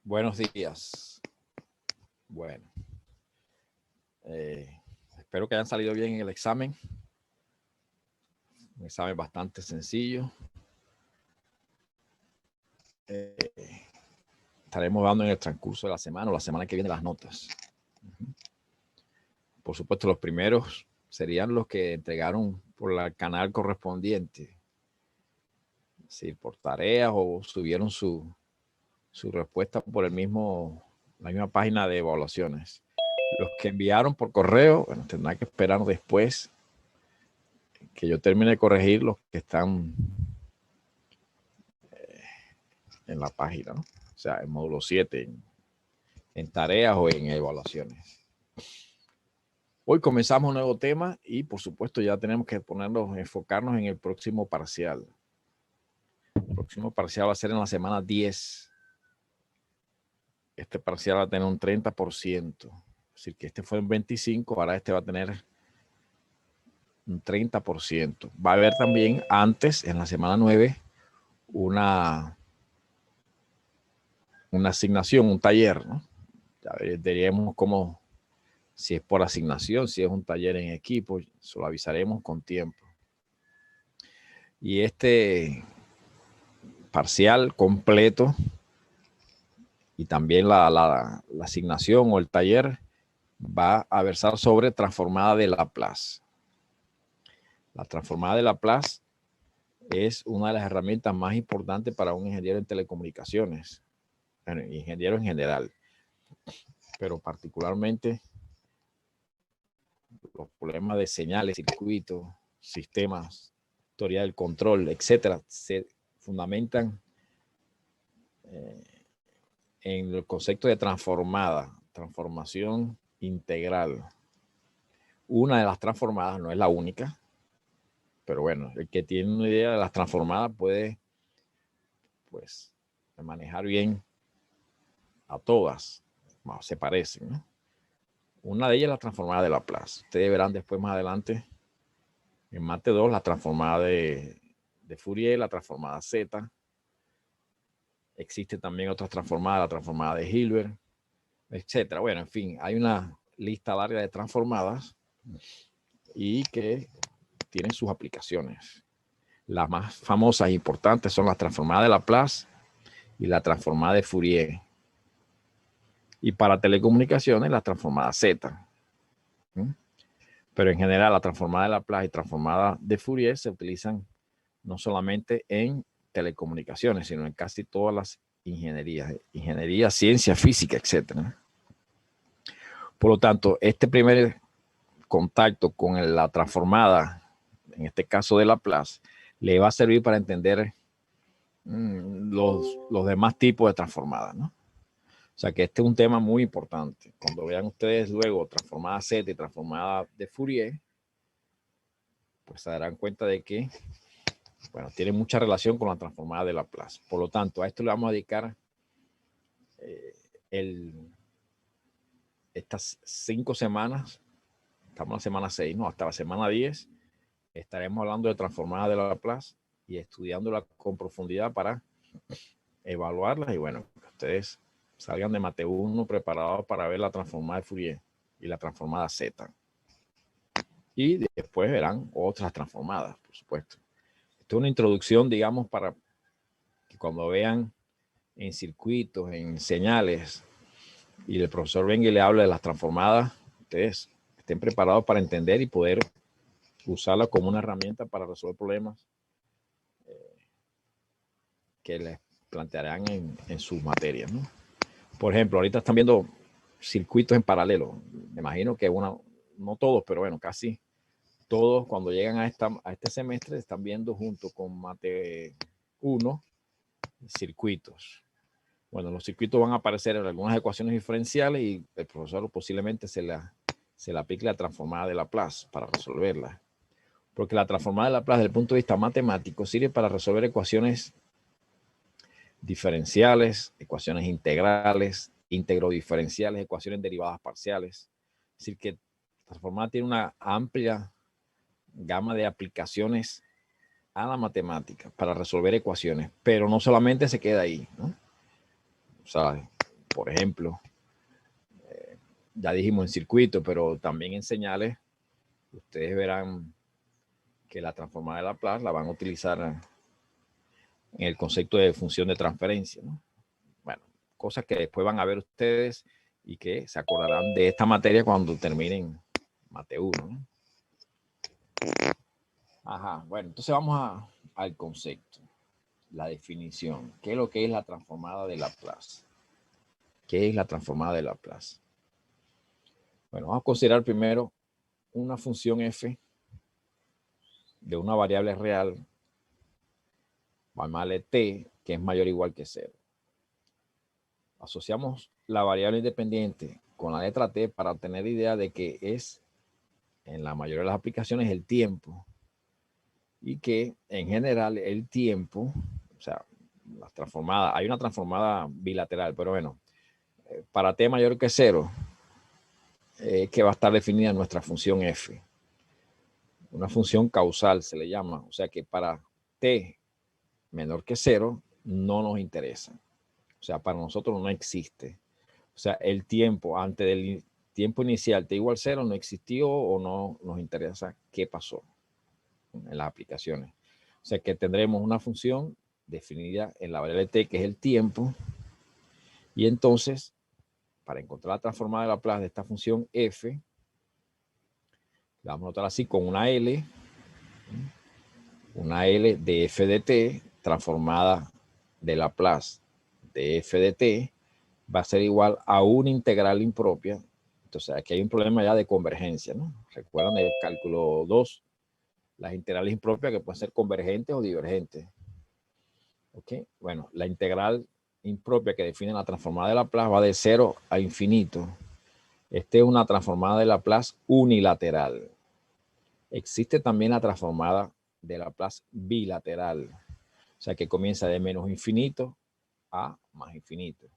Buenos días. Bueno, espero que hayan salido bien en el examen. Un examen bastante sencillo. Estaremos dando en el transcurso de la semana o la semana que viene las notas. Por supuesto, los primeros serían los que entregaron por el canal correspondiente, es decir, por tareas o subieron su respuesta por la misma página de evaluaciones. Los que enviaron por correo, bueno, tendrán que esperar después que yo termine de corregir los que están en la página, ¿no? O sea, en módulo 7, en tareas o en evaluaciones. Hoy comenzamos un nuevo tema y por supuesto ya tenemos que enfocarnos en el próximo parcial. El próximo parcial va a ser en la semana 10. Este parcial va a tener un 30%. Es decir, que este fue en 25, ahora este va a tener un 30%. Va a haber también antes, en la semana 9, una asignación, un taller, ¿no? Ya veríamos cómo, si es por asignación, si es un taller en equipo, eso lo avisaremos con tiempo. Y este parcial completo y también la asignación o el taller va a versar sobre transformada de Laplace. La transformada de Laplace es una de las herramientas más importantes para un ingeniero en telecomunicaciones, bueno, ingeniero en general, pero particularmente los problemas de señales, circuitos, sistemas, teoría del control, etcétera, se fundamentan en el concepto de transformación integral. Una de las transformadas, no es la única, pero bueno, el que tiene una idea de las transformadas puede, pues, manejar bien a todas, se parecen, ¿no? Una de ellas es la transformada de Laplace. Ustedes verán después más adelante en Mate 2 la transformada de Fourier, la transformada Z. Existe también otra transformada, la transformada de Hilbert, etcétera. Bueno, en fin, hay una lista larga de transformadas y que tienen sus aplicaciones. Las más famosas e importantes son las transformadas de Laplace y la transformada de Fourier. Y para telecomunicaciones, la transformada Z. Pero en general, la transformada de Laplace y transformada de Fourier se utilizan no solamente en telecomunicaciones, sino en casi todas las ingeniería, ciencia, física, etcétera. Por lo tanto, este primer contacto con la transformada, en este caso de Laplace, le va a servir para entender los demás tipos de transformadas, ¿no? O sea que este es un tema muy importante. Cuando vean ustedes luego transformada Z y transformada de Fourier, pues se darán cuenta de que, bueno, tiene mucha relación con la transformada de Laplace. Por lo tanto, a esto le vamos a dedicar estas 5 semanas. Estamos en la semana 6, ¿no? Hasta la semana 10 estaremos hablando de transformada de Laplace y estudiándola con profundidad para evaluarlas y bueno, que ustedes salgan de Mate 1 preparados para ver la transformada de Fourier y la transformada Z. Y después verán otras transformadas, por supuesto. Esto es una introducción, digamos, para que cuando vean en circuitos, en señales, y el profesor venga y le hable de las transformadas, ustedes estén preparados para entender y poder usarla como una herramienta para resolver problemas que les plantearán en sus materias, ¿no? Por ejemplo, ahorita están viendo circuitos en paralelo. Me imagino que no todos, pero bueno, casi todos cuando llegan a este semestre están viendo junto con Mate 1 circuitos. Bueno, los circuitos van a aparecer en algunas ecuaciones diferenciales y el profesor posiblemente se le aplique la transformada de Laplace para resolverla. Porque la transformada de Laplace desde el punto de vista matemático sirve para resolver ecuaciones diferenciales, ecuaciones integrales, integrodiferenciales, ecuaciones derivadas parciales. Es decir, que la transformada tiene una amplia gama de aplicaciones a la matemática para resolver ecuaciones, pero no solamente se queda ahí, ¿no? O sea, por ejemplo, ya dijimos en circuito, pero también en señales, ustedes verán que la transformada de Laplace la van a utilizar en el concepto de función de transferencia, ¿no? Bueno, cosas que después van a ver ustedes y que se acordarán de esta materia cuando terminen Mate 1, ¿no? Ajá, bueno, entonces vamos al concepto, la definición. ¿Qué es lo que es la transformada de Laplace? ¿Qué es la transformada de Laplace? Bueno, vamos a considerar primero una función f de una variable real, vamos a llamarle t, que es mayor o igual que 0. Asociamos la variable independiente con la letra t para tener idea de que es, en la mayoría de las aplicaciones, el tiempo. Y que en general el tiempo, o sea, las transformadas, hay una transformada bilateral, pero bueno, para t mayor que 0, que va a estar definida nuestra función f. Una función causal se le llama, o sea que para t menor que 0 no nos interesa. O sea, para nosotros no existe. O sea, el tiempo antes del tiempo inicial t igual 0 no existió o no nos interesa qué pasó en las aplicaciones. O sea que tendremos una función definida en la variable t, que es el tiempo, y entonces, para encontrar la transformada de Laplace de esta función f, la vamos a notar así con una L de f de t transformada de Laplace de f de t va a ser igual a una integral impropia. Entonces aquí hay un problema ya de convergencia, ¿no? Recuerdan el cálculo 2, las integrales impropias que pueden ser convergentes o divergentes. ¿Ok? Bueno, la integral impropia que define la transformada de Laplace va de 0 a infinito. Esta es una transformada de Laplace unilateral. Existe también la transformada de Laplace bilateral, o sea que comienza de menos infinito a más infinito.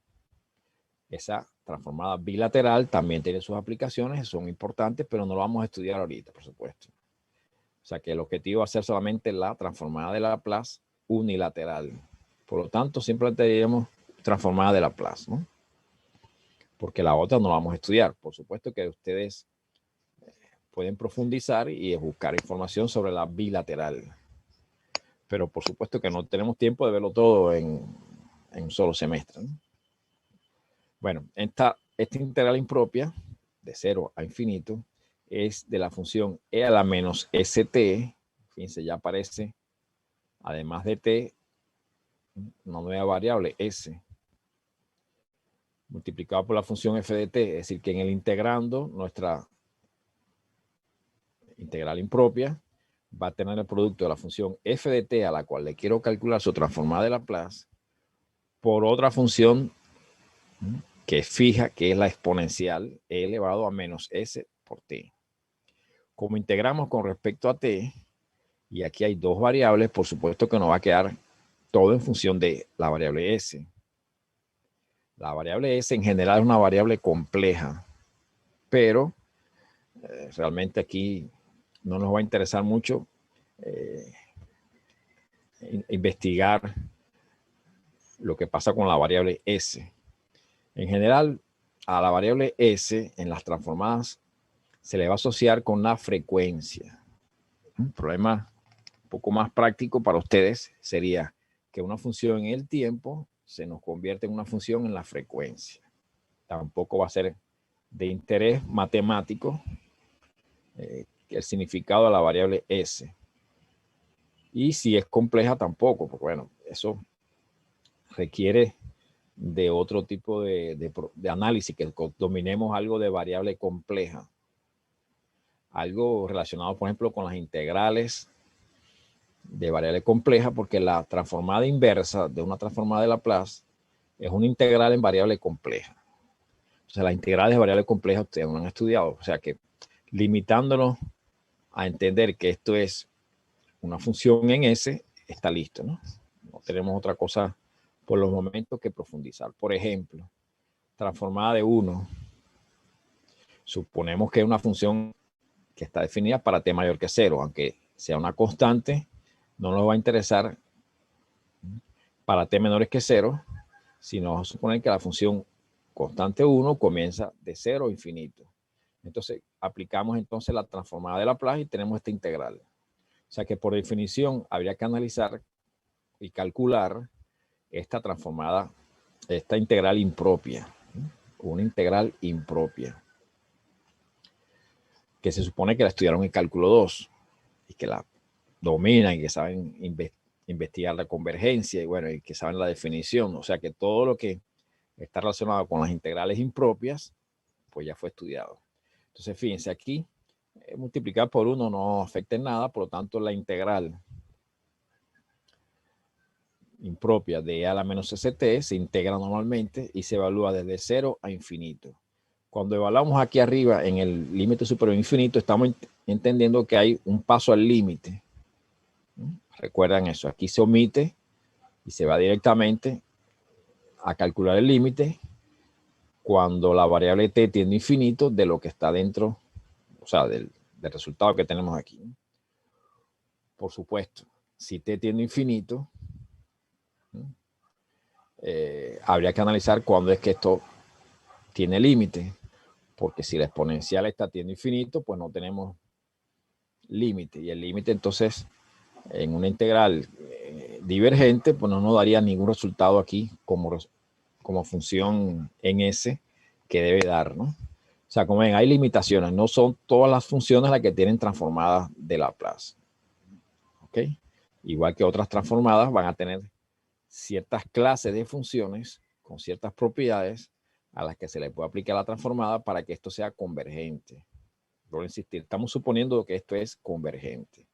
Esa transformada bilateral también tiene sus aplicaciones, son importantes, pero no lo vamos a estudiar ahorita, por supuesto. O sea que el objetivo va a ser solamente la transformada de Laplace unilateral. Por lo tanto, simplemente diríamos transformada de Laplace, ¿no? Porque la otra no la vamos a estudiar. Por supuesto que ustedes pueden profundizar y buscar información sobre la bilateral. Pero por supuesto que no tenemos tiempo de verlo todo en un solo semestre, ¿no? Bueno, esta integral impropia de 0 a infinito es de la función e a la menos st. Fíjense, ya aparece, además de t, una nueva variable, s, multiplicado por la función f de t. Es decir, que en el integrando, nuestra integral impropia va a tener el producto de la función f de t, a la cual le quiero calcular su transformada de Laplace, por otra función que es fija, que es la exponencial e elevado a menos s por t. Como integramos con respecto a t, y aquí hay dos variables, por supuesto que nos va a quedar todo en función de la variable s. La variable s en general es una variable compleja, pero realmente aquí no nos va a interesar mucho investigar lo que pasa con la variable s. En general, a la variable s en las transformadas se le va a asociar con la frecuencia. Un problema un poco más práctico para ustedes sería que una función en el tiempo se nos convierte en una función en la frecuencia. Tampoco va a ser de interés matemático el significado de la variable s. Y si es compleja tampoco, porque bueno, eso requiere de otro tipo de análisis, que dominemos algo de variable compleja. Algo relacionado, por ejemplo, con las integrales de variable compleja, porque la transformada inversa de una transformada de Laplace es una integral en variable compleja. O sea, las integrales de variable compleja ustedes no han estudiado. O sea que limitándonos a entender que esto es una función en S, está listo, ¿no? No tenemos otra cosa por los momentos que profundizar. Por ejemplo, transformada de 1. Suponemos que es una función que está definida para t mayor que 0, aunque sea una constante, no nos va a interesar para t menores que 0, sino vamos a suponer que la función constante 1 comienza de 0 a infinito. Entonces, aplicamos entonces la transformada de Laplace y tenemos esta integral. O sea que por definición habría que analizar y calcular esta transformada, esta integral impropia. Una integral impropia, que se supone que la estudiaron en cálculo 2 y que la dominan y que saben investigar la convergencia y bueno, y que saben la definición. O sea que todo lo que está relacionado con las integrales impropias, pues ya fue estudiado. Entonces, fíjense aquí, multiplicar por 1 no afecta en nada, por lo tanto la integral impropia de a la menos st se integra normalmente y se evalúa desde 0 a infinito. Cuando evaluamos aquí arriba en el límite superior infinito, estamos entendiendo que hay un paso al límite. Recuerdan eso, aquí se omite y se va directamente a calcular el límite cuando la variable t tiende a infinito de lo que está dentro, o sea, del resultado que tenemos aquí. Por supuesto, si t tiende a infinito, habría que analizar cuándo es que esto tiene límite, porque si la exponencial está tiende a infinito, pues no tenemos límite, y el límite entonces en una integral divergente, pues no nos daría ningún resultado aquí como función en S que debe dar, ¿no? O sea, como ven, hay limitaciones, no son todas las funciones las que tienen transformadas de Laplace. ¿Ok? Igual que otras transformadas van a tener ciertas clases de funciones con ciertas propiedades a las que se le puede aplicar la transformada para que esto sea convergente. Vuelvo a insistir, estamos suponiendo que esto es convergente.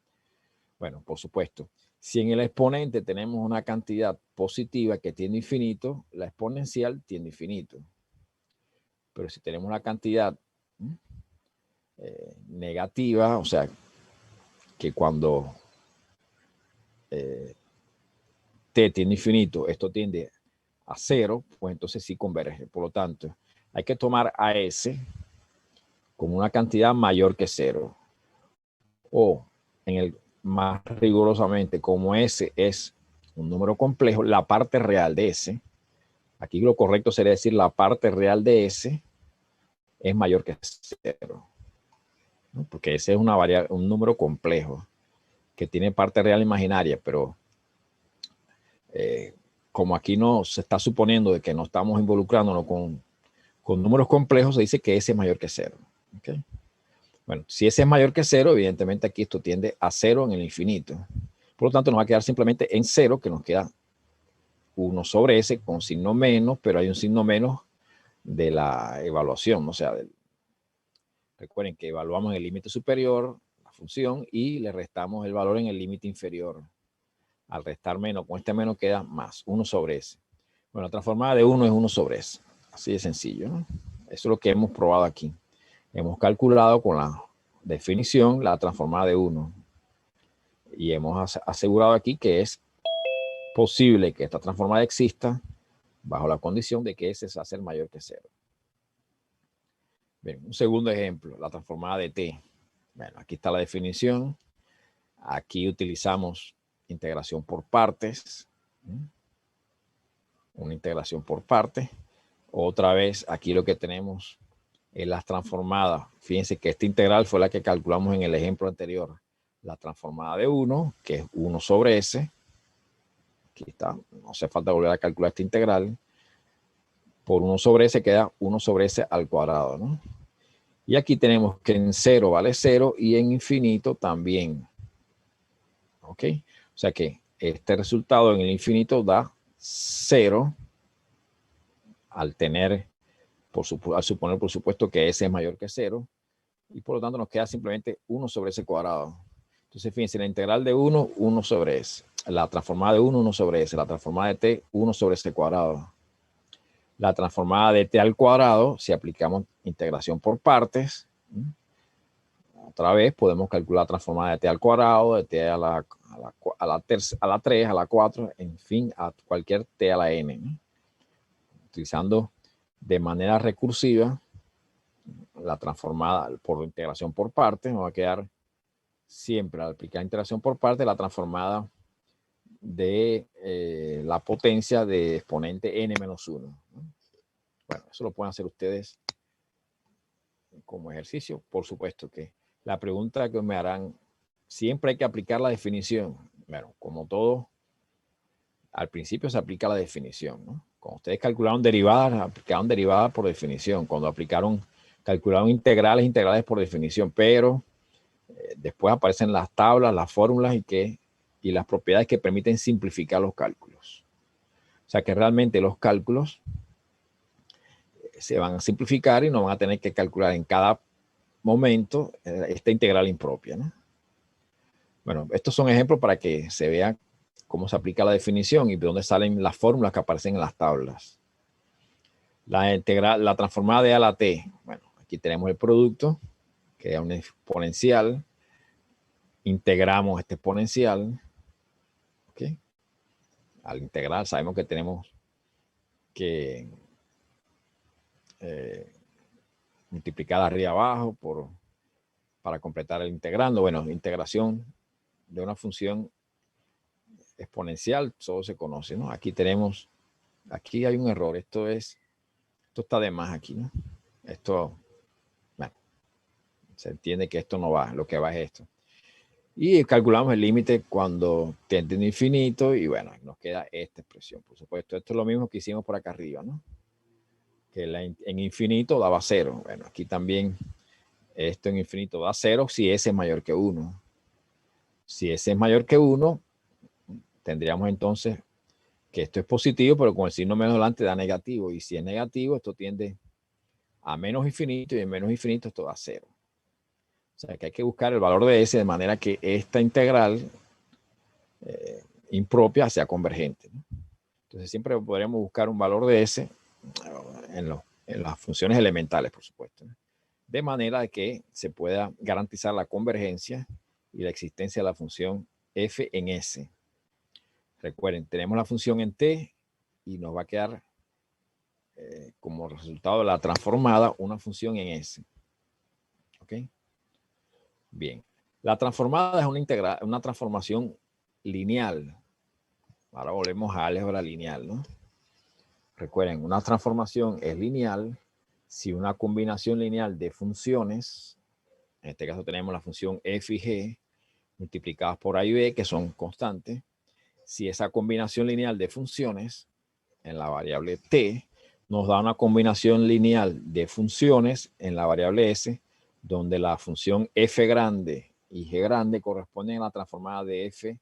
Bueno, por supuesto, si en el exponente tenemos una cantidad positiva que tiende a infinito, la exponencial tiende a infinito. Pero si tenemos una cantidad negativa, o sea, que cuando t tiende a infinito, esto tiende a 0, pues entonces sí converge. Por lo tanto, hay que tomar a S como una cantidad mayor que 0. O en el más rigurosamente, como S es un número complejo, la parte real de S, aquí lo correcto sería decir la parte real de S es mayor que 0. ¿No? Porque S es un número complejo que tiene parte real imaginaria, pero como aquí no se está suponiendo de que no estamos involucrándonos con números complejos, se dice que S es mayor que 0. ¿Okay? Bueno, si S es mayor que 0, evidentemente aquí esto tiende a 0 en el infinito. Por lo tanto, nos va a quedar simplemente en 0, que nos queda 1 sobre S con signo menos, pero hay un signo menos de la evaluación. O sea, recuerden que evaluamos en el límite superior la función y le restamos el valor en el límite inferior. Al restar menos, con este menos queda más, 1 sobre S. Bueno, la transformada de 1 es 1 sobre S. Así de sencillo, ¿no? Eso es lo que hemos probado aquí. Hemos calculado con la definición la transformada de 1. Y hemos asegurado aquí que es posible que esta transformada exista bajo la condición de que S se hace mayor que 0. Bien, un segundo ejemplo, la transformada de t. Bueno, aquí está la definición. Aquí utilizamos integración por partes. Una integración por partes. Otra vez, aquí lo que tenemos es las transformadas. Fíjense que esta integral fue la que calculamos en el ejemplo anterior. La transformada de 1, que es 1 sobre S. Aquí está, no hace falta volver a calcular esta integral. Por 1 sobre S queda 1 sobre S al cuadrado, ¿no? Y aquí tenemos que en 0 vale 0 y en infinito también. ¿Ok? O sea que este resultado en el infinito da 0 al tener, al suponer por supuesto que S es mayor que 0 y por lo tanto nos queda simplemente 1 sobre S cuadrado. Entonces fíjense, la integral de 1, 1 sobre S. La transformada de 1, 1 sobre S. La transformada de t, 1 sobre S cuadrado. La transformada de t al cuadrado, si aplicamos integración por partes, otra vez podemos calcular la transformada de t al cuadrado, de t a la 3, a la 4, en fin, a cualquier t a la n. ¿No? Utilizando de manera recursiva la transformada por integración por partes, nos va a quedar siempre al aplicar integración por partes la transformada de la potencia de exponente n-1. ¿No? Bueno, eso lo pueden hacer ustedes como ejercicio. Por supuesto que la pregunta que me harán, siempre hay que aplicar la definición. Bueno, como todo, al principio se aplica la definición, ¿no? Cuando ustedes calcularon derivadas, aplicaron derivadas por definición. Cuando calcularon integrales, integrales por definición. Pero después aparecen las tablas, las fórmulas y las propiedades que permiten simplificar los cálculos. O sea que realmente los cálculos se van a simplificar y no van a tener que calcular en cada momento esta integral impropia, ¿no? Bueno, estos son ejemplos para que se vea cómo se aplica la definición y de dónde salen las fórmulas que aparecen en las tablas. La transformada de A a la T. Bueno, aquí tenemos el producto, que es un exponencial. Integramos este exponencial. ¿Ok? Al integrar sabemos que tenemos que multiplicar arriba y abajo para completar el integrando. Bueno, integración de una función exponencial, todo se conoce, ¿no? Aquí hay un error, esto está de más aquí, ¿no? Bueno, se entiende que esto no va, lo que va es esto. Y calculamos el límite cuando tiende a infinito y bueno, nos queda esta expresión, por supuesto. Esto es lo mismo que hicimos por acá arriba, ¿no? Que en infinito daba 0. Bueno, aquí también esto en infinito da 0 si S es mayor que 1. Si S es mayor que 1, tendríamos entonces que esto es positivo, pero con el signo menos delante da negativo. Y si es negativo, esto tiende a menos infinito y en menos infinito esto da 0. O sea que hay que buscar el valor de S de manera que esta integral impropia sea convergente, ¿no? Entonces siempre podríamos buscar un valor de S en las funciones elementales, por supuesto, ¿no? De manera que se pueda garantizar la convergencia y la existencia de la función f en S. Recuerden, tenemos la función en T y nos va a quedar como resultado de la transformada una función en S. ¿Ok? Bien. La transformada es una transformación lineal. Ahora volvemos a álgebra lineal, ¿no? Recuerden, una transformación es lineal si una combinación lineal de funciones, en este caso tenemos la función f y g, multiplicadas por a y b, que son constantes, si esa combinación lineal de funciones en la variable t nos da una combinación lineal de funciones en la variable s, donde la función f grande y g grande corresponden a la transformada de f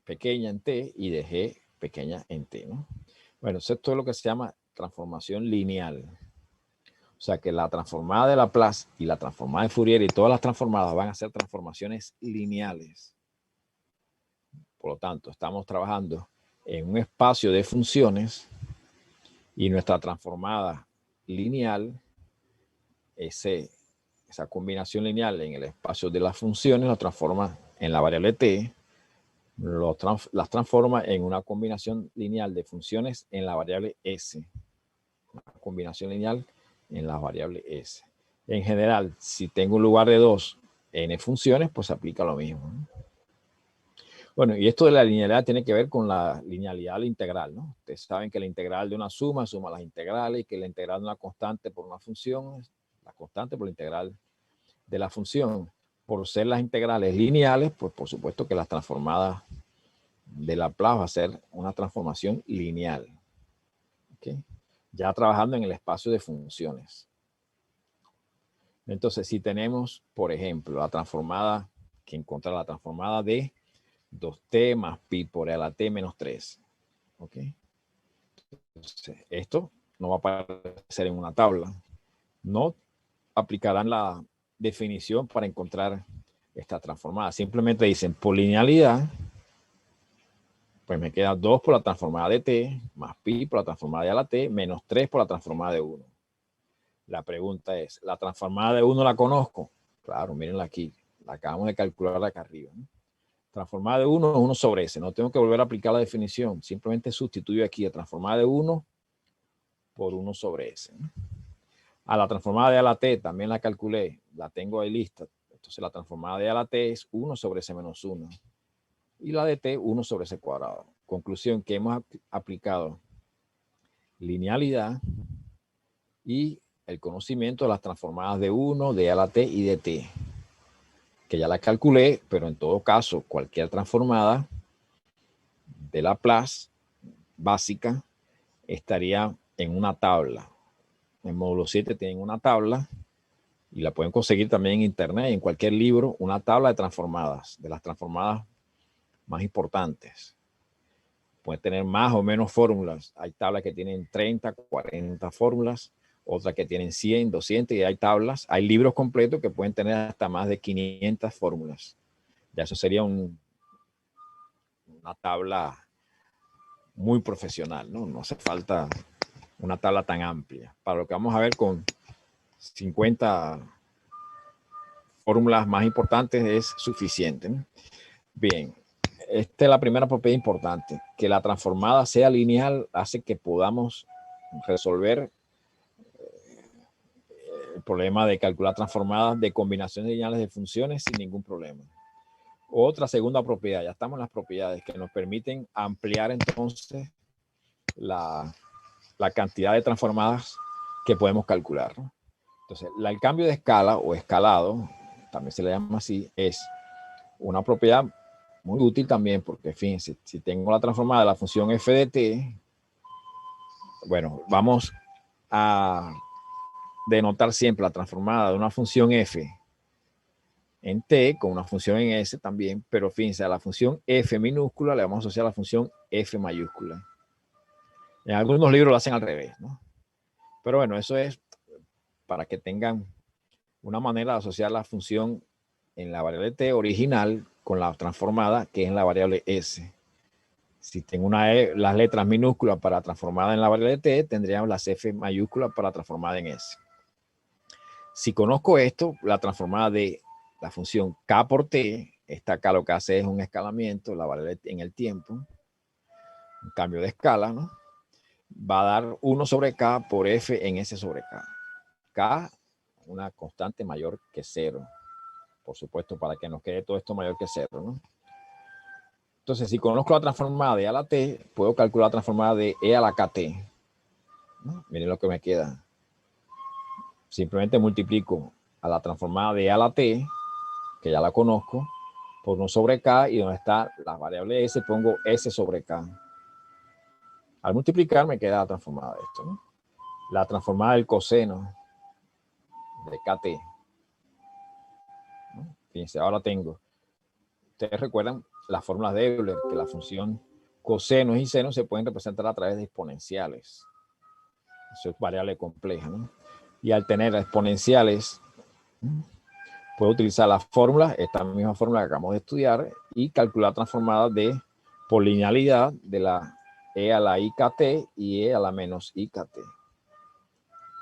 pequeña en t y de g pequeña en t, ¿no? Bueno, esto es lo que se llama transformación lineal. O sea que la transformada de Laplace y la transformada de Fourier y todas las transformadas van a ser transformaciones lineales. Por lo tanto, estamos trabajando en un espacio de funciones y nuestra transformada lineal, esa combinación lineal en el espacio de las funciones, la transforma en la variable t, las transforma en una combinación lineal de funciones en la variable s. Una combinación lineal en la variable s. En general, si tengo un lugar de 2 n funciones, pues se aplica lo mismo, ¿no? Bueno, y esto de la linealidad tiene que ver con la linealidad de la integral, ¿no? Ustedes saben que la integral de una suma las integrales y que la integral de una constante por una función, la constante por la integral de la función. Por ser las integrales lineales, pues por supuesto que las transformadas de Laplace va a ser una transformación lineal. ¿Okay? Ya trabajando en el espacio de funciones. Entonces, si tenemos, por ejemplo, la transformada, que encontrar la transformada de 2t más pi por e a la t menos 3. ¿Ok? Entonces, esto no va a aparecer en una tabla. No aplicarán la definición para encontrar esta transformada. Simplemente dicen por linealidad, pues me queda 2 por la transformada de t, más pi por la transformada de a la t, menos 3 por la transformada de 1. La pregunta es, ¿la transformada de 1 la conozco? Claro, mírenla aquí. La acabamos de calcular acá arriba, ¿no? Transformada de 1 es 1 sobre S. No tengo que volver a aplicar la definición. Simplemente sustituyo aquí la transformada de 1 por 1 sobre S, ¿no? A la transformada de a la t también la calculé. La tengo ahí lista. Entonces la transformada de a la t es 1 sobre S menos 1. Y la de t, 1 sobre S cuadrado. Conclusión, que hemos aplicado linealidad y el conocimiento de las transformadas de 1, de A a la T y de T, que ya la calculé, pero en todo caso, cualquier transformada de Laplace básica estaría en una tabla. En módulo 7 tienen una tabla y la pueden conseguir también en internet, en cualquier libro, una tabla de transformadas, de las transformadas más importantes. Pueden tener más o menos fórmulas. Hay tablas que tienen 30, 40 fórmulas, otras que tienen 100, 200 y hay tablas, hay libros completos que pueden tener hasta más de 500 fórmulas. Ya eso sería una tabla muy profesional, ¿no? No hace falta una tabla tan amplia. Para lo que vamos a ver con 50 fórmulas más importantes es suficiente, ¿no? Bien, esta es la primera propiedad importante. Que la transformada sea lineal hace que podamos resolver el problema de calcular transformadas de combinaciones lineales de funciones sin ningún problema. Otra segunda propiedad, ya estamos en las propiedades que nos permiten ampliar entonces la cantidad de transformadas que podemos calcular, ¿no? Entonces, el cambio de escala o escalado, también se le llama así, es una propiedad muy útil también porque, fíjense, si tengo la transformada de la función f de t, bueno, vamos a denotar siempre la transformada de una función f en t con una función en s también, pero fíjense, a la función f minúscula le vamos a asociar la función f mayúscula. En algunos libros lo hacen al revés, ¿no? Pero bueno, eso es para que tengan una manera de asociar la función en la variable t original con la transformada que es en la variable s. Si tengo las letras minúsculas para transformada en la variable t, tendríamos las f mayúsculas para transformada en s. Si conozco esto, la transformada de la función k por t, esta acá lo que hace es un escalamiento, la variable en el tiempo, un cambio de escala, ¿no? Va a dar 1 sobre k por f en s sobre k. K, una constante mayor que 0. Por supuesto, para que nos quede todo esto mayor que 0, ¿no? Entonces, si conozco la transformada de a a la t, puedo calcular la transformada de e a la kt, ¿no? Miren lo que me queda. Simplemente multiplico a la transformada de a a la t, que ya la conozco, por 1 sobre k, y donde está la variable s, pongo s sobre k. Al multiplicar me queda la transformada de esto, ¿no? La transformada del coseno de kt, ¿no? Fíjense, ahora tengo. Ustedes recuerdan las fórmulas de Euler, que la función cosenos y senos se pueden representar a través de exponenciales. Eso es variable compleja, ¿no? Y al tener exponenciales, puedo utilizar la fórmula, esta misma fórmula que acabamos de estudiar, y calcular transformadas de polinealidad de la e a la ikt y e a la menos ikt.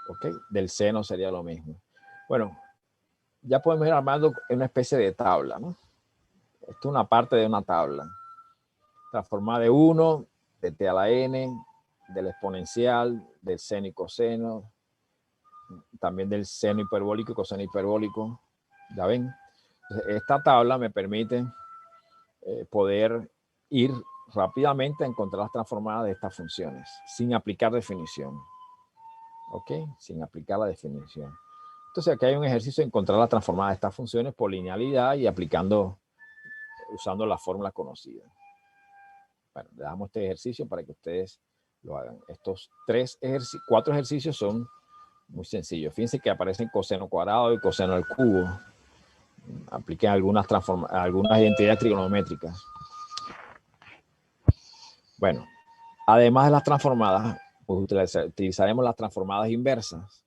¿Ok? Del seno sería lo mismo. Bueno, ya podemos ir armando una especie de tabla, ¿no? Esto es una parte de una tabla. Transformada de 1, de t a la n, del exponencial, del seno y coseno, también del seno hiperbólico y coseno hiperbólico. ¿Ya ven? Esta tabla me permite poder ir rápidamente a encontrar las transformadas de estas funciones sin aplicar definición. ¿Ok? Sin aplicar la definición. Entonces aquí hay un ejercicio de encontrar las transformadas de estas funciones por linealidad y usando la fórmula conocida. Bueno, le damos este ejercicio para que ustedes lo hagan. Estos 4 ejercicios son muy sencillos. Fíjense que aparecen coseno cuadrado y coseno al cubo. Apliquen algunas identidades trigonométricas. Bueno, además de las transformadas, pues utilizaremos las transformadas inversas.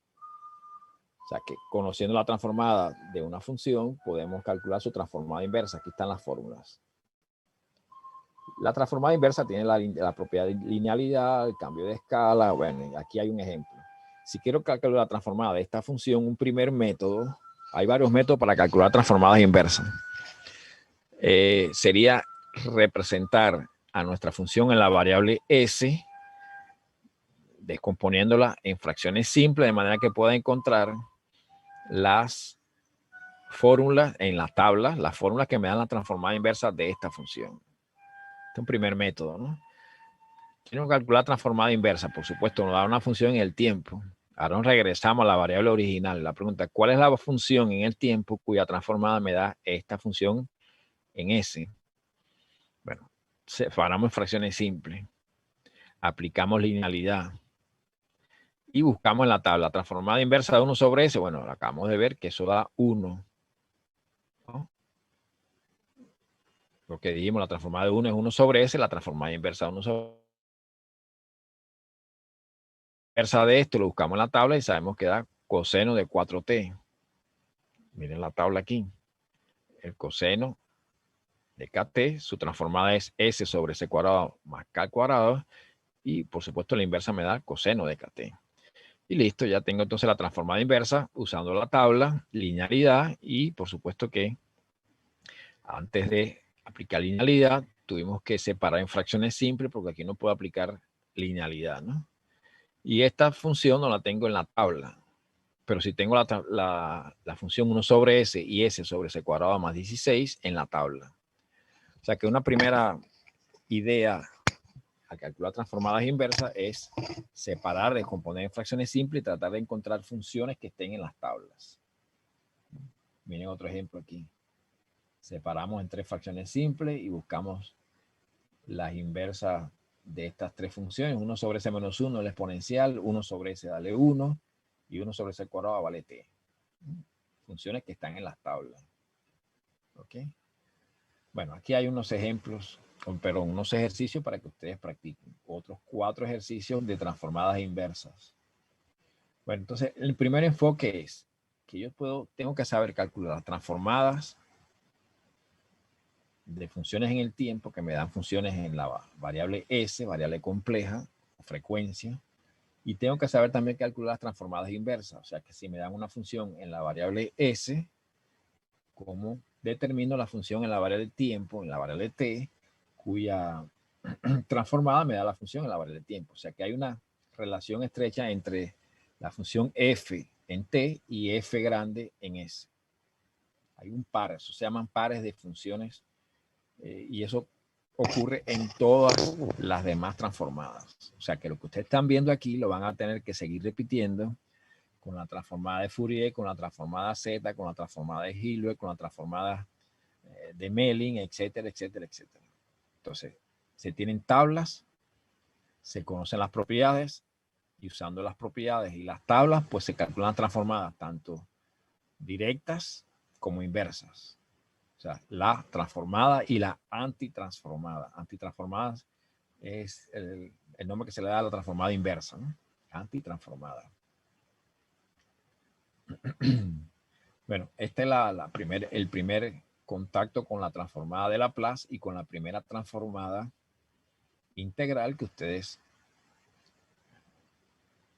O sea que conociendo la transformada de una función, podemos calcular su transformada inversa. Aquí están las fórmulas. La transformada inversa tiene la propiedad de linealidad, el cambio de escala. Bueno, aquí hay un ejemplo. Si quiero calcular la transformada de esta función, un primer método, hay varios métodos para calcular transformadas inversas. Sería representar a nuestra función en la variable s, descomponiéndola en fracciones simples, de manera que pueda encontrar las fórmulas en la tabla, las fórmulas que me dan la transformada inversa de esta función. Este es un primer método, ¿no? Quiero calcular transformada inversa. Por supuesto, nos da una función en el tiempo. Ahora nos regresamos a la variable original. La pregunta, ¿cuál es la función en el tiempo cuya transformada me da esta función en S? Bueno, separamos fracciones simples. Aplicamos linealidad. Y buscamos en la tabla transformada inversa de 1 sobre S. Bueno, acabamos de ver que eso da 1. ¿No? Lo que dijimos, la transformada de 1 es 1 sobre S, la transformada inversa de 1 sobre inversa de esto, lo buscamos en la tabla y sabemos que da coseno de 4t. Miren la tabla aquí. El coseno de kt, su transformada es S sobre C cuadrado más K al cuadrado. Y por supuesto la inversa me da coseno de kt. Y listo, ya tengo entonces la transformada inversa usando la tabla, linealidad y por supuesto que antes de aplicar linealidad tuvimos que separar en fracciones simples porque aquí no puedo aplicar linealidad, ¿no? Y esta función no la tengo en la tabla, pero si tengo la función 1 sobre S y S sobre C cuadrado más 16 en la tabla. O sea que una primera idea al calcular transformadas inversas es separar, descomponer en fracciones simples y tratar de encontrar funciones que estén en las tablas. Miren otro ejemplo aquí. Separamos en 3 fracciones simples y buscamos las inversas de estas 3 funciones. 1 sobre S menos 1 el exponencial, 1 sobre S dale 1 y 1 sobre C cuadrado vale t. Funciones que están en las tablas. ¿Ok? Bueno, aquí hay unos ejemplos, pero unos ejercicios para que ustedes practiquen. Otros 4 ejercicios de transformadas inversas. Bueno, entonces el primer enfoque es que yo tengo que saber calcular las transformadas de funciones en el tiempo que me dan funciones en la variable S, variable compleja, frecuencia, y tengo que saber también calcular las transformadas inversas. O sea que si me dan una función en la variable S, ¿cómo determino la función en la variable tiempo, en la variable t, cuya transformada me da la función en la variable tiempo? O sea que hay una relación estrecha entre la función f en t y f grande en s. Hay un par, eso se llaman pares de funciones y eso ocurre en todas las demás transformadas. O sea que lo que ustedes están viendo aquí lo van a tener que seguir repitiendo con la transformada de Fourier, con la transformada Z, con la transformada de Hilbert, con la transformada de Melling, etcétera, etcétera, etcétera. Entonces, se tienen tablas, se conocen las propiedades y usando las propiedades y las tablas, pues se calculan transformadas tanto directas como inversas. O sea, la transformada y la antitransformada. Antitransformadas es el nombre que se le da a la transformada inversa, ¿no? Antitransformada. Bueno, este es el primer contacto con la transformada de Laplace y con la primera transformada integral que ustedes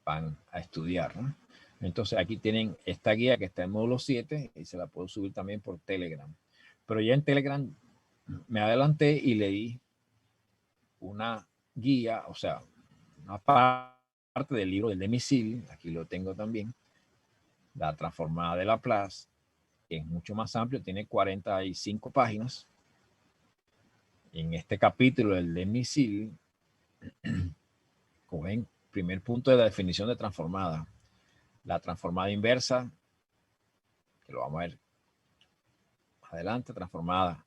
van a estudiar, ¿no? Entonces aquí tienen esta guía que está en módulo 7 y se la puedo subir también por Telegram. Pero ya en Telegram me adelanté y leí una guía, o sea, una parte del libro del Demisil, aquí lo tengo también, la transformada de Laplace, que es mucho más amplio, tiene 45 páginas. En este capítulo del Demisil, cogen primer punto de la definición de transformada. La transformada inversa, que lo vamos a ver más adelante, transformada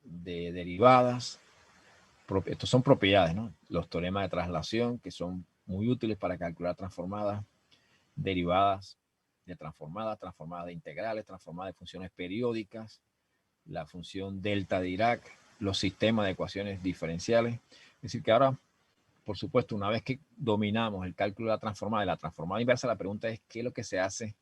de derivadas. Estos son propiedades, ¿no? Los teoremas de traslación, que son muy útiles para calcular transformadas, derivadas de transformadas, transformadas de integrales, transformadas de funciones periódicas, la función delta de Dirac, los sistemas de ecuaciones diferenciales. Es decir, que ahora, por supuesto, una vez que dominamos el cálculo de la transformada y la transformada inversa, la pregunta es qué es lo que se hace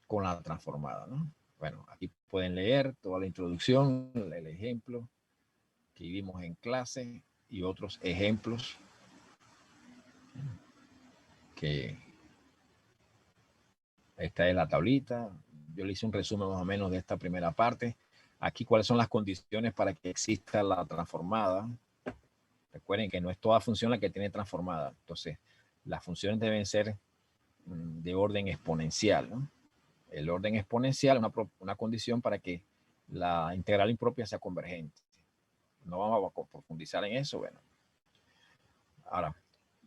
con la transformada, ¿no? Bueno, aquí pueden leer toda la introducción, el ejemplo que vimos en clase y otros ejemplos que esta es la tablita. Yo le hice un resumen más o menos de esta primera parte. Aquí cuáles son las condiciones para que exista la transformada. Recuerden que no es toda función la que tiene transformada. Entonces, las funciones deben ser de orden exponencial, ¿no? El orden exponencial es una condición para que la integral impropia sea convergente. no vamos a profundizar en eso. Bueno, ahora,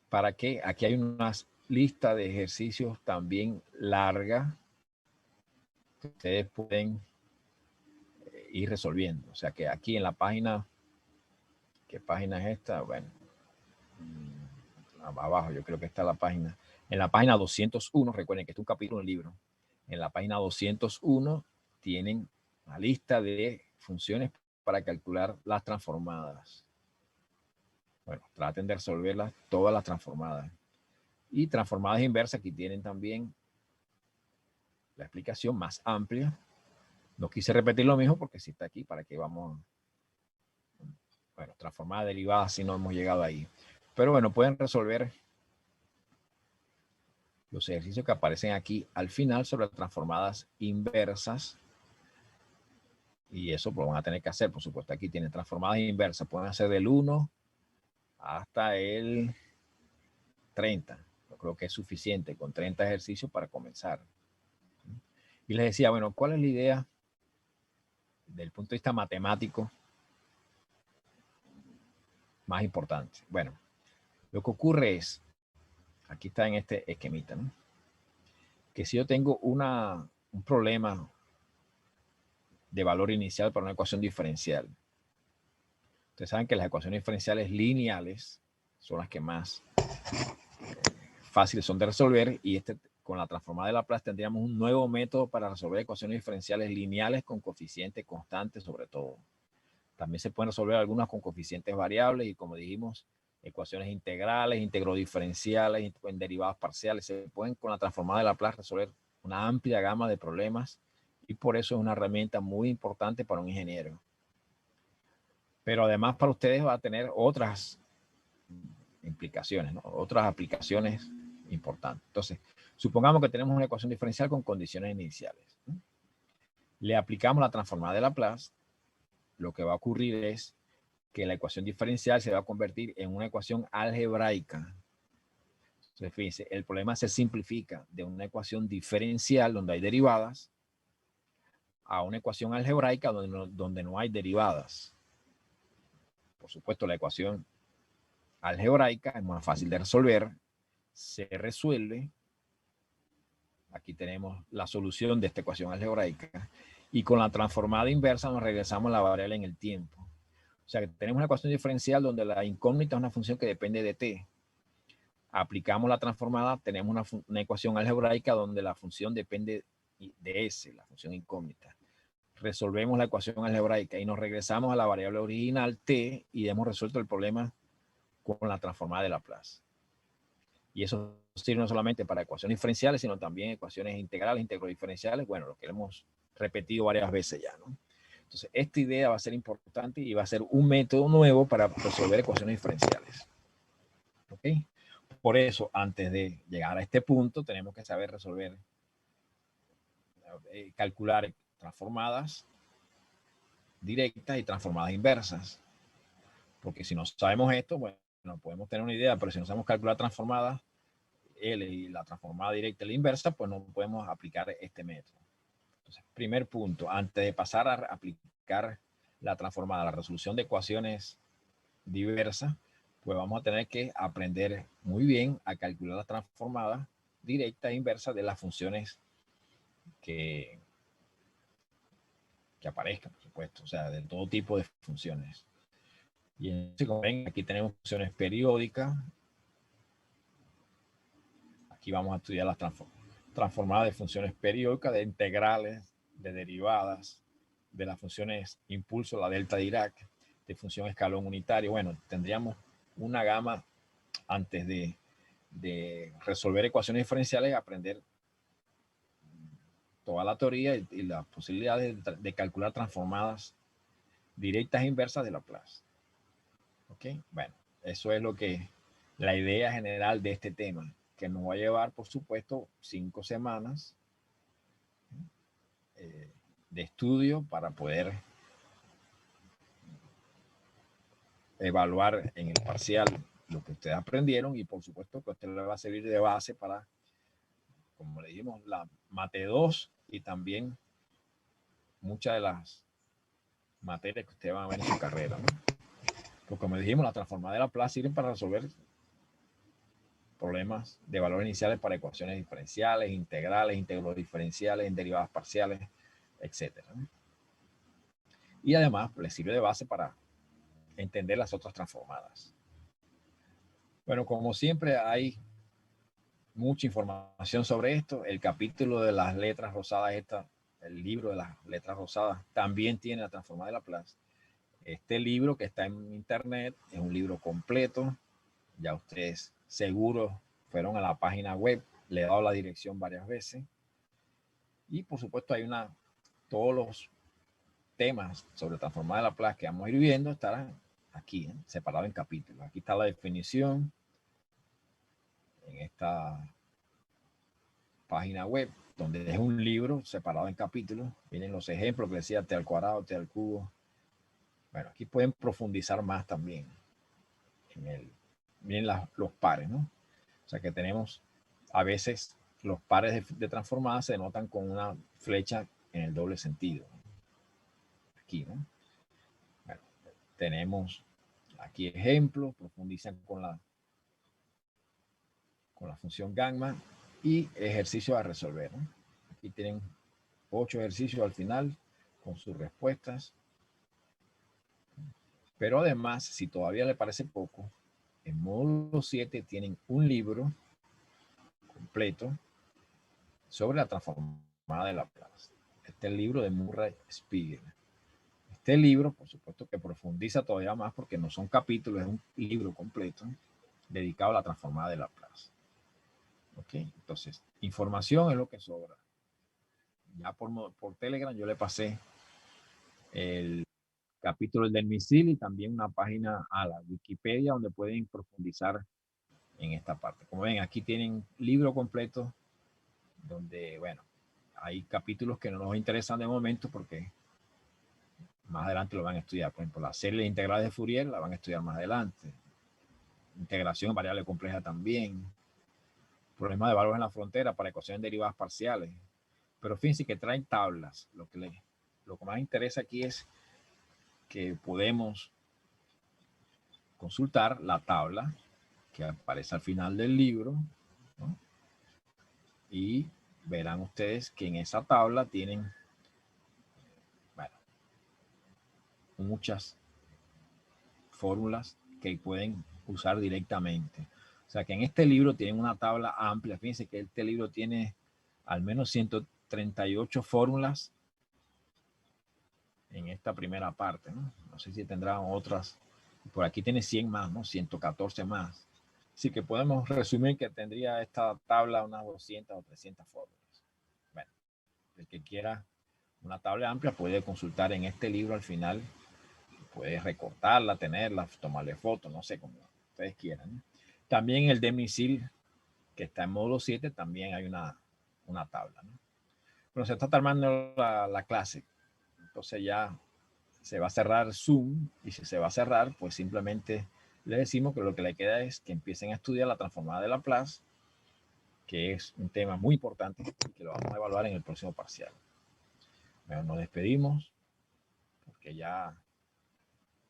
¿para qué? Aquí hay una lista de ejercicios también larga que ustedes pueden ir resolviendo. O sea que aquí en la página, ¿qué página es esta? Bueno, abajo yo creo que está la página. En la página 201, recuerden que este es un capítulo del libro. En la página 201 tienen una lista de funciones para calcular las transformadas. Bueno, traten de resolverlas todas las transformadas. Y transformadas inversas, aquí tienen también la explicación más amplia. No quise repetir lo mismo porque sí está aquí, para que vamos. Bueno, transformadas derivadas, si no hemos llegado ahí. Pero bueno, pueden resolver los ejercicios que aparecen aquí al final sobre transformadas inversas. Y eso pues van a tener que hacer, por supuesto. Aquí tienen transformadas inversas. Pueden hacer del 1 hasta el 30. Yo creo que es suficiente con 30 ejercicios para comenzar. Y les decía, bueno, ¿cuál es la idea del punto de vista matemático más importante? Bueno, lo que ocurre es, aquí está en este esquemita, ¿no? Que si yo tengo un problema de valor inicial para una ecuación diferencial, ustedes saben que las ecuaciones diferenciales lineales son las que más fáciles son de resolver, y con la transformada de Laplace tendríamos un nuevo método para resolver ecuaciones diferenciales lineales con coeficientes constantes sobre todo. También se pueden resolver algunas con coeficientes variables y, como dijimos, ecuaciones integrales, integrodiferenciales, en derivadas parciales. Se pueden con la transformada de Laplace resolver una amplia gama de problemas, y por eso es una herramienta muy importante para un ingeniero. Pero además para ustedes va a tener otras implicaciones, ¿no? Otras aplicaciones importantes. Entonces, supongamos que tenemos una ecuación diferencial con condiciones iniciales, ¿no? Le aplicamos la transformada de Laplace. Lo que va a ocurrir es que la ecuación diferencial se va a convertir en una ecuación algebraica. Entonces, fíjense, el problema se simplifica de una ecuación diferencial donde hay derivadas a una ecuación algebraica donde no hay derivadas. Por supuesto, la ecuación algebraica es más fácil de resolver, se resuelve. Aquí tenemos la solución de esta ecuación algebraica, y con la transformada inversa nos regresamos a la variable en el tiempo. O sea que tenemos una ecuación diferencial donde la incógnita es una función que depende de t. Aplicamos la transformada, tenemos una ecuación algebraica donde la función depende de s, la función incógnita. Resolvemos la ecuación algebraica y nos regresamos a la variable original t, y hemos resuelto el problema con la transformada de Laplace. Y eso sirve no solamente para ecuaciones diferenciales, sino también ecuaciones integrales, integrodiferenciales, bueno, lo que hemos repetido varias veces ya, ¿no? Entonces, esta idea va a ser importante y va a ser un método nuevo para resolver ecuaciones diferenciales. ¿Ok? Por eso, antes de llegar a este punto, tenemos que saber resolver, calcular transformadas directas y transformadas inversas. Porque si no sabemos esto, bueno, podemos tener una idea, pero si no sabemos calcular transformadas, L y la transformada directa y la inversa, pues no podemos aplicar este método. Entonces, primer punto, antes de pasar a aplicar la transformada, la resolución de ecuaciones diversas, pues vamos a tener que aprender muy bien a calcular las transformadas directas e inversas de las funciones que aparezcan, por supuesto, o sea, de todo tipo de funciones. Y entonces, como ven, aquí tenemos funciones periódicas. Aquí vamos a estudiar las transformadas de funciones periódicas, de integrales, de derivadas, de las funciones impulso, la delta Dirac, de función escalón unitario. Bueno, tendríamos una gama antes de resolver ecuaciones diferenciales, aprender toda la teoría y las posibilidades de calcular transformadas directas e inversas de Laplace. ¿Ok? Bueno, eso es la idea general de este tema, que nos va a llevar, por supuesto, 5 semanas de estudio para poder evaluar en el parcial lo que ustedes aprendieron, y por supuesto que a usted le va a servir de base para, como le dijimos, la Mate 2 y también muchas de las materias que ustedes van a ver en su carrera, ¿no? Pues como dijimos, las transformadas de Laplace sirven para resolver problemas de valores iniciales para ecuaciones diferenciales, integrales, íntegros diferenciales, en derivadas parciales, etc. Y además les sirve de base para entender las otras transformadas. Bueno, como siempre hay mucha información sobre esto. El capítulo de las letras rosadas, el libro de las letras rosadas, también tiene la transformada de Laplace. Este libro que está en internet es un libro completo. Ya ustedes seguro fueron a la página web, le he dado la dirección varias veces. Y por supuesto hay todos los temas sobre transformada de Laplace que vamos a ir viendo estarán aquí, separados en capítulos. Aquí está la definición en esta página web, donde es un libro separado en capítulos. Vienen los ejemplos que decía T al cuadrado, T al cubo. Bueno, aquí pueden profundizar más también. Vienen los pares, ¿no? O sea que tenemos a veces los pares de transformadas se denotan con una flecha en el doble sentido. Aquí, ¿no? Bueno, tenemos aquí ejemplos, profundizan con la función gamma y ejercicios a resolver, ¿no? Aquí tienen 8 ejercicios al final con sus respuestas. Pero además, si todavía le parece poco, en módulo 7 tienen un libro completo sobre la transformada de Laplace. Este es el libro de Murray Spiegel. Este libro, por supuesto, que profundiza todavía más porque no son capítulos, es un libro completo dedicado a la transformada de Laplace. ¿Ok? Entonces, información es lo que sobra. Ya por Telegram yo le pasé el capítulo del misil y también una página a la Wikipedia donde pueden profundizar en esta parte. Como ven, aquí tienen libro completo donde, bueno, hay capítulos que no nos interesan de momento porque más adelante lo van a estudiar. Por ejemplo, la serie integral de Fourier la van a estudiar más adelante. Integración variable compleja también. Problemas de valores en la frontera para ecuaciones derivadas parciales. Pero fíjense que traen tablas. Lo que más interesa aquí es que podemos consultar la tabla que aparece al final del libro, ¿no? Y verán ustedes que en esa tabla tienen, bueno, muchas fórmulas que pueden usar directamente. O sea que en este libro tienen una tabla amplia. Fíjense que este libro tiene al menos 138 fórmulas en esta primera parte, ¿no? No sé si tendrán otras. Por aquí tiene 100 más, ¿no? 114 más. Así que podemos resumir que tendría esta tabla unas 200 o 300 fórmulas. Bueno, el que quiera una tabla amplia puede consultar en este libro al final. Puede recortarla, tenerla, tomarle fotos, no sé, como ustedes quieran. También el de misil, que está en módulo 7, también hay una tabla, ¿no? Pero se está terminando la clase. Entonces ya se va a cerrar Zoom y si se va a cerrar, pues simplemente le decimos que lo que le queda es que empiecen a estudiar la transformada de Laplace, que es un tema muy importante que lo vamos a evaluar en el próximo parcial. Bueno, nos despedimos porque ya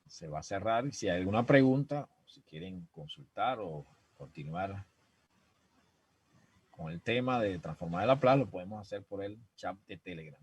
se va a cerrar y si hay alguna pregunta, si quieren consultar o continuar con el tema de transformar de Laplace, lo podemos hacer por el chat de Telegram.